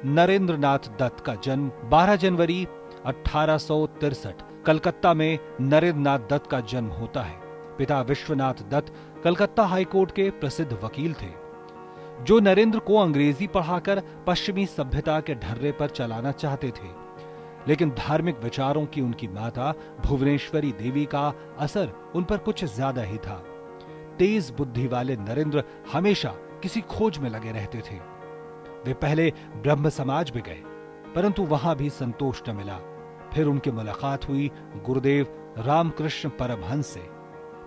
नरेंद्र नाथ दत्त का जन्म 12 जनवरी 1863 कलकत्ता में नरेंद्र नाथ दत्त का जन्म होता है। पिता विश्वनाथ दत्त कलकत्ता हाईकोर्ट के प्रसिद्ध वकील थे, जो नरेंद्र को अंग्रेजी पढ़ाकर पश्चिमी सभ्यता के ढर्रे पर चलाना चाहते थे। लेकिन धार्मिक विचारों की उनकी माता भुवनेश्वरी देवी का असर उन पर कुछ ज्यादा ही था। तेज बुद्धि वाले नरेंद्र हमेशा किसी खोज में लगे रहते थे। वे पहले ब्रह्म समाज में गए, परंतु वहां भी संतोष न मिला। फिर उनकी मुलाकात हुई गुरुदेव रामकृष्ण परमहंस से।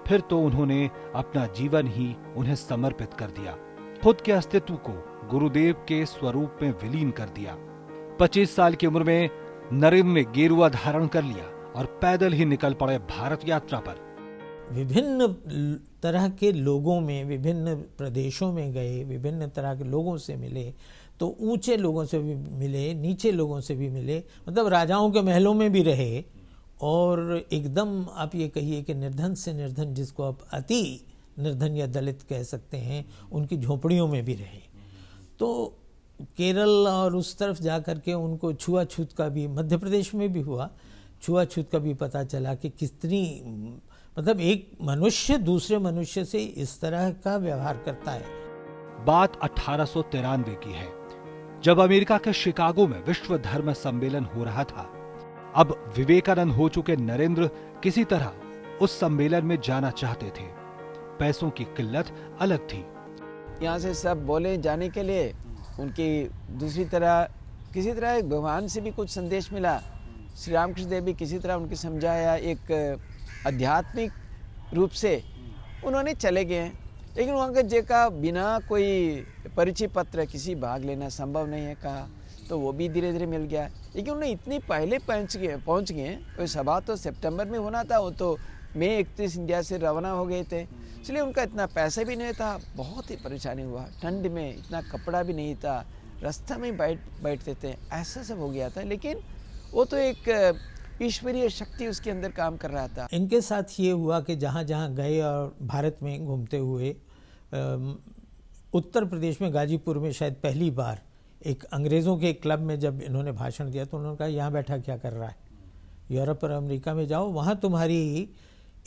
फिर तो उन्होंने अपना जीवन ही उन्हें समर्पित कर दिया, खुद के अस्तित्व को गुरुदेव के स्वरूप में विलीन कर दिया। 25 साल की उम्र में नरेंद्र ने गेरुआ धारण कर लिया और पैदल ही निकल पड़े भारत यात्रा पर। विभिन्न तरह के लोगों में, विभिन्न प्रदेशों में गए, विभिन्न तरह के लोगों से मिले, तो ऊंचे लोगों से भी मिले, नीचे लोगों से भी मिले, मतलब राजाओं के महलों में भी रहे, और एकदम आप ये कहिए कि निर्धन से निर्धन, जिसको आप अति निर्धन या दलित कह सकते हैं, उनकी झोपड़ियों में भी रहे। तो केरल और उस तरफ जा कर के उनको छुआछूत का भी, मध्य प्रदेश में भी हुआ, छुआछूत का भी पता चला कि कितनी, मतलब एक मनुष्य दूसरे मनुष्य से इस तरह का व्यवहार करता है। बात 1893 की है, जब अमेरिका के शिकागो में विश्व धर्म सम्मेलन हो रहा था। अब विवेकानंद हो चुके नरेंद्र किसी तरह उस सम्मेलन में जाना चाहते थे। पैसों की किल्लत अलग थी। यहाँ से सब बोले जाने के लिए, उनकी दूसरी तरह किसी तरह भगवान से भी कुछ संदेश मिला। श्री रामकृष्ण देव भी किसी तरह उनकी समझाया, एक आध्यात्मिक रूप से उन्होंने चले गए। लेकिन वहाँ के जगह बिना कोई परिचय पत्र किसी भाग लेना संभव नहीं है कहा, तो वो भी धीरे धीरे मिल गया। लेकिन उन्हें इतनी पहले पहुँच गए। कोई सभा तो सितंबर में होना था, वो तो मई 31 इंडिया से रवाना हो गए थे, इसलिए उनका इतना पैसा भी नहीं था। बहुत ही परेशानी हुआ, ठंड में इतना कपड़ा भी नहीं था, रास्ता में बैठते थे, ऐसा सब हो गया था। लेकिन वो तो एक ईश्वरीय शक्ति उसके अंदर काम कर रहा था। इनके साथ ये हुआ कि जहाँ जहाँ गए और भारत में घूमते हुए, उत्तर प्रदेश में गाजीपुर में शायद पहली बार एक अंग्रेज़ों के क्लब में जब इन्होंने भाषण दिया, तो उन्होंने कहा यहाँ बैठा क्या कर रहा है, यूरोप और अमेरिका में जाओ, वहाँ तुम्हारी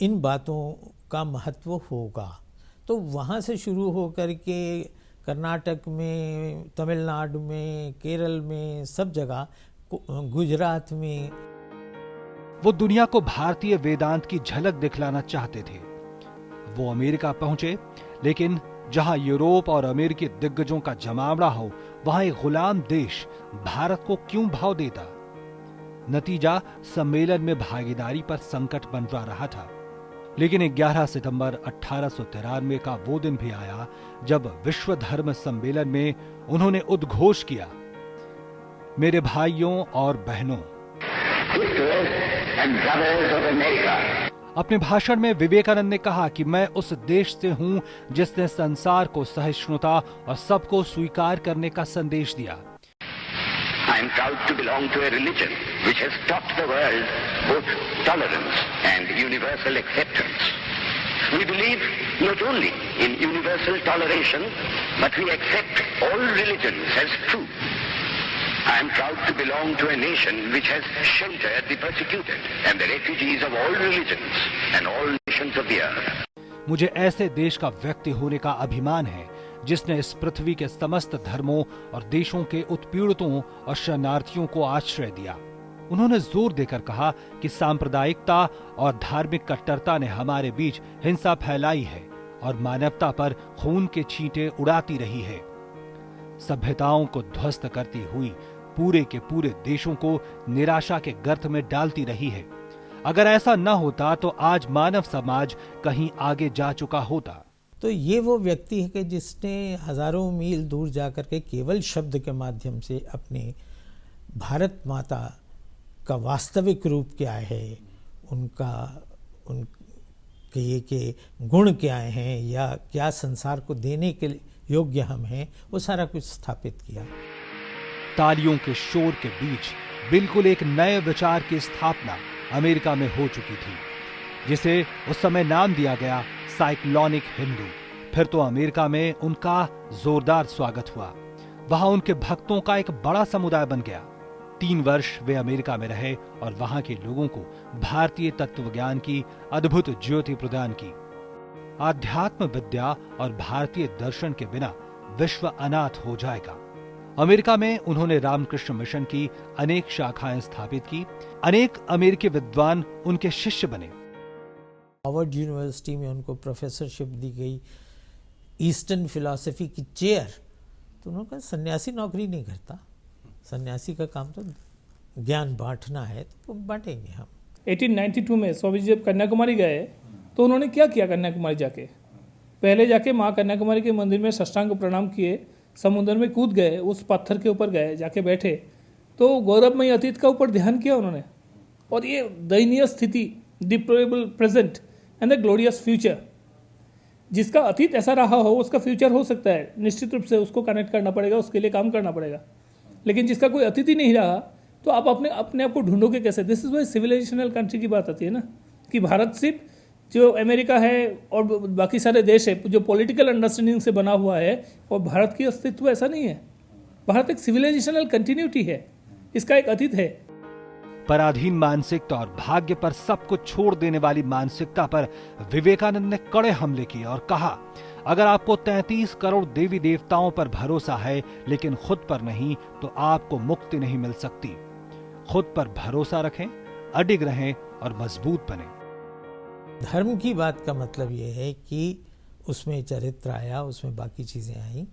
इन बातों का महत्व होगा। तो वहाँ से शुरू हो कर के कर्नाटक में, तमिलनाडु में, केरल में, सब जगह, गुजरात में, वो दुनिया को भारतीय वेदांत की झलक दिखलाना चाहते थे। वो अमेरिका पहुंचे, लेकिन जहां यूरोप और अमेरिकी दिग्गजों का जमावड़ा हो, वहां एक गुलाम देश भारत को क्यों भाव देता। नतीजा सम्मेलन में भागीदारी पर संकट मंडरा रहा था। लेकिन 11 सितंबर 1893 का वो दिन भी आया जब विश्व धर्म सम्मेलन में उन्होंने उद्घोष किया, मेरे भाइयों और बहनों। अपने भाषण में विवेकानंद ने कहा कि मैं उस देश से हूं जिसने संसार को सहिष्णुता और सबको स्वीकार करने का संदेश दिया। I am proud to belong to a religion which has taught the world both tolerance and universal acceptance. We believe not only in universal toleration, but we accept all religions as true. I am proud to belong to a nation which has sheltered the persecuted and the refugees of all religions and all nations of the earth. मुझे ऐसे देश का व्यक्ति होने का अभिमान है जिसने इस पृथ्वी के समस्त धर्मों और देशों के उत्पीड़ितों और शरणार्थियों को आश्रय दिया। उन्होंने जोर देकर कहा कि सांप्रदायिकता और धार्मिक कट्टरता ने हमारे बीच हिंसा फैलाई है और मानवता पर खून के छींटे उड़ाती रही है। सभ्यताओं को ध्वस्त करती हुई पूरे के पूरे देशों को निराशा के गर्त में डालती रही है। अगर ऐसा न होता तो आज मानव समाज कहीं आगे जा चुका होता। तो ये वो व्यक्ति है कि जिसने हजारों मील दूर जाकर के केवल शब्द के माध्यम से अपने भारत माता का वास्तविक रूप क्या है, उनके ये के गुण क्या हैं या क्या संसार को देने के योग्य हम हैं, वो सारा कुछ स्थापित किया। तालियों के शोर के बीच बिल्कुल एक नए विचार की स्थापना अमेरिका में हो चुकी थी, जिसे उस समय नाम दिया गया साइक्लोनिक हिंदू। फिर तो अमेरिका में उनका जोरदार स्वागत हुआ। वहां उनके भक्तों का एक बड़ा समुदाय बन गया। 3 वर्ष वे अमेरिका में रहे और वहां के लोगों को भारतीय तत्वज्ञान की अद्भुत ज्योति प्रदान की। आध्यात्म विद्या और भारतीय दर्शन के बिना विश्व अनाथ हो जाएगा। अमेरिका में उन्होंने रामकृष्ण मिशन की अनेक शाखाएं स्थापित की। अनेक अमेरिकी विद्वान उनके शिष्य बने। हार्वर्ड यूनिवर्सिटी में उनको प्रोफेसरशिप दी गई, ईस्टर्न फिलॉसफी की चेयर। तो उन्होंने कहा सन्यासी नौकरी नहीं करता, सन्यासी का काम तो ज्ञान बांटना है, तो बांटेंगे हम। 1892 में स्वामी जी जब कन्याकुमारी गए तो उन्होंने क्या किया? कन्याकुमारी जाके पहले जाके माँ कन्याकुमारी के मंदिर में साष्टांग प्रणाम किए, समुद्र में कूद गए, उस पत्थर के ऊपर गए, जाके बैठे, तो गौरवमयी अतीत का ऊपर ध्यान किया उन्होंने। और ये दयनीय स्थिति, deplorable present and the glorious future, जिसका अतीत ऐसा रहा हो उसका फ्यूचर हो सकता है, निश्चित रूप से उसको कनेक्ट करना पड़ेगा, उसके लिए काम करना पड़ेगा। लेकिन जिसका कोई अतीत ही नहीं रहा तो आप अपने आप को ढूंढोगे कैसे? This is why civilisational country की बात आती है ना, कि भारत सिर्फ जो अमेरिका है और बाकी सारे देश है जो पॉलिटिकल अंडरस्टैंडिंग से बना हुआ है, और भारत की अस्तित्व ऐसा नहीं है। भारत एक सिविलाइजेशनल कंटिन्यूटी है, इसका एक अतीत है। पराधीन मानसिकता और भाग्य पर सब कुछ छोड़ देने वाली मानसिकता पर विवेकानंद ने कड़े हमले किए और कहा, अगर आपको 33 करोड़ देवी देवताओं पर भरोसा है लेकिन खुद पर नहीं, तो आपको मुक्ति नहीं मिल सकती। खुद पर भरोसा रखें, अडिग रहें और मजबूत बने। धर्म की बात का मतलब यह है कि उसमें चरित्र आया, उसमें बाकी चीजें आई,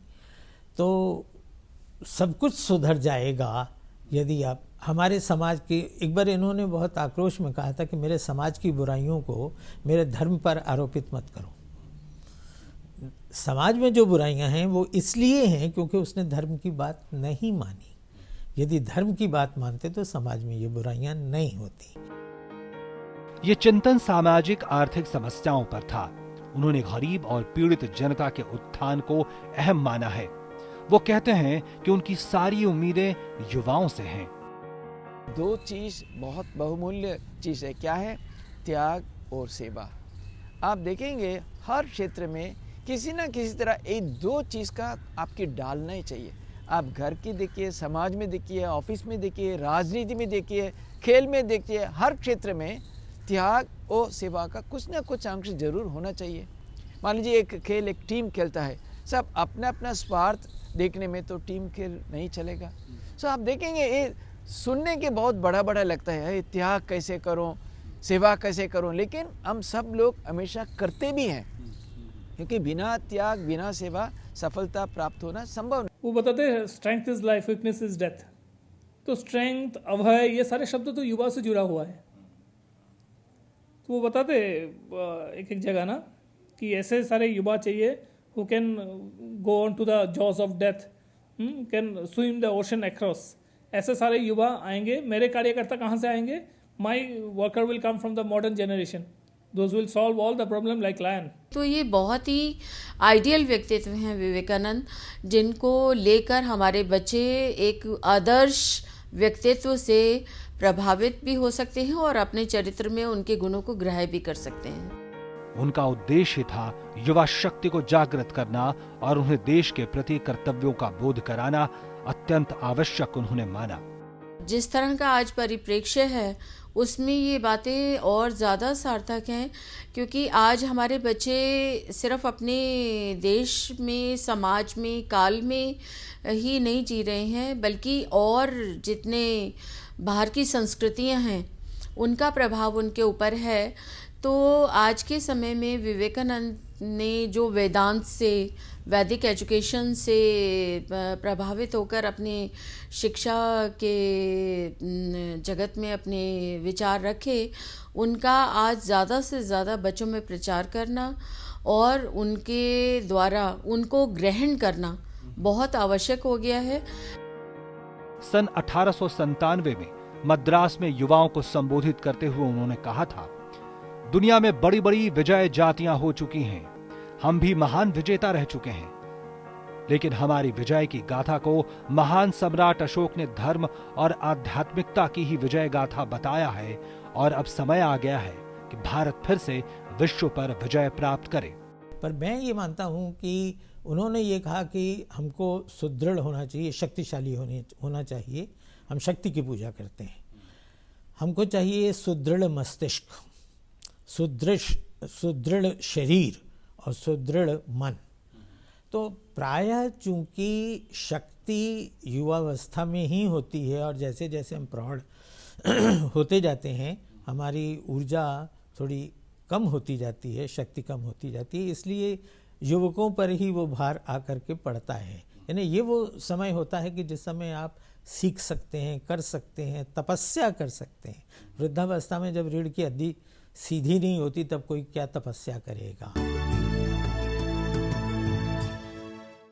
तो सब कुछ सुधर जाएगा यदि आप हमारे समाज की। एक बार इन्होंने बहुत आक्रोश में कहा था कि मेरे समाज की बुराइयों को मेरे धर्म पर आरोपित मत करो। समाज में जो बुराइयां हैं वो इसलिए हैं क्योंकि उसने धर्म की बात नहीं मानी। यदि धर्म की बात मानते तो समाज में ये बुराइयां नहीं होती। ये चिंतन सामाजिक आर्थिक समस्याओं पर था। उन्होंने गरीब और पीड़ित जनता के उत्थान को अहम माना है। वो कहते हैं कि उनकी सारी उम्मीदें युवाओं से हैं। 2 चीज बहुत बहुमूल्य चीज है। क्या है? त्याग और सेवा। आप देखेंगे हर क्षेत्र में किसी ना किसी तरह ये 2 चीज का आपकी डालना ही चाहिए। आप घर की देखिए, समाज में देखिए, ऑफिस में देखिए, राजनीति में देखिए, खेल में देखिए, हर क्षेत्र में त्याग और सेवा का कुछ ना कुछ अंश जरूर होना चाहिए। मान लीजिए एक खेल, एक टीम खेलता है, सब अपना अपना स्वार्थ देखने में तो टीम खेल नहीं चलेगा। सो आप देखेंगे ये सुनने के बहुत बड़ा बड़ा लगता है, त्याग कैसे करो, सेवा कैसे करो, लेकिन हम सब लोग हमेशा करते भी हैं, क्योंकि बिना त्याग बिना सेवा सफलता प्राप्त होना संभव नहीं। वो बताते हैं strength is life, weakness is death. तो स्ट्रेंथ, अभय, ये सारे शब्द तो युवा से जुड़ा हुआ है। तो वो बताते एक जगह ना कि ऐसे सारे युवा चाहिए who can go on to the jaws of death, can swim the ocean across. ऐसे सारे युवा आएंगे। मेरे कार्यकर्ता कहाँ से आएंगे? My worker will come from the modern generation, those will solve all the problem like lion. तो ये बहुत ही आइडियल व्यक्तित्व हैं विवेकानंद, जिनको लेकर हमारे बच्चे एक आदर्श व्यक्तित्व से प्रभावित भी हो सकते हैं और अपने चरित्र में उनके गुणों को ग्रहण भी कर सकते हैं। उनका उद्देश्य था युवा शक्ति को जागृत करना और उन्हें देश के प्रति कर्तव्यों का बोध कराना अत्यंत आवश्यक उन्होंने माना। जिस तरह का आज परिप्रेक्ष्य है उसमें ये बातें और ज़्यादा सार्थक हैं, क्योंकि आज हमारे बच्चे सिर्फ अपने देश में, समाज में, काल में ही नहीं जी रहे हैं, बल्कि और जितने बाहर की संस्कृतियां हैं उनका प्रभाव उनके ऊपर है। तो आज के समय में विवेकानंद ने जो वेदांत से, वैदिक एजुकेशन से प्रभावित होकर अपने शिक्षा के जगत में अपने विचार रखे, उनका आज ज़्यादा से ज़्यादा बच्चों में प्रचार करना और उनके द्वारा उनको ग्रहण करना बहुत आवश्यक हो गया है। सन 1897 में मद्रास में युवाओं को संबोधित करते हुए उन्होंने कहा था, दुनिया में बड़ी बड़ी विजय जातियां हो चुकी हैं, हम भी महान विजेता रह चुके हैं, लेकिन हमारी विजय की गाथा को महान सम्राट अशोक ने धर्म और आध्यात्मिकता की ही विजय गाथा बताया है और अब समय आ गया है कि भारत फिर से विश्व पर विजय प्राप्त करे। पर मैं ये मानता हूं कि उन्होंने ये कहा कि हमको सुदृढ़ होना चाहिए, शक्तिशाली होना चाहिए। हम शक्ति की पूजा करते हैं। हमको चाहिए सुदृढ़ मस्तिष्क, सुदृढ़ शरीर और सुदृढ़ मन। तो प्रायः चूंकि शक्ति युवावस्था में ही होती है और जैसे जैसे हम प्रौढ़ होते जाते हैं हमारी ऊर्जा थोड़ी कम होती जाती है, शक्ति कम होती जाती है, इसलिए युवकों पर ही वो भार आकर के पड़ता है। यानी ये वो समय होता है कि जिस समय आप सीख सकते हैं, कर सकते हैं, तपस्या कर सकते हैं। वृद्धावस्था में जब रीढ़ की हड्डी सीधी नहीं होती तब कोई क्या तपस्या करेगा।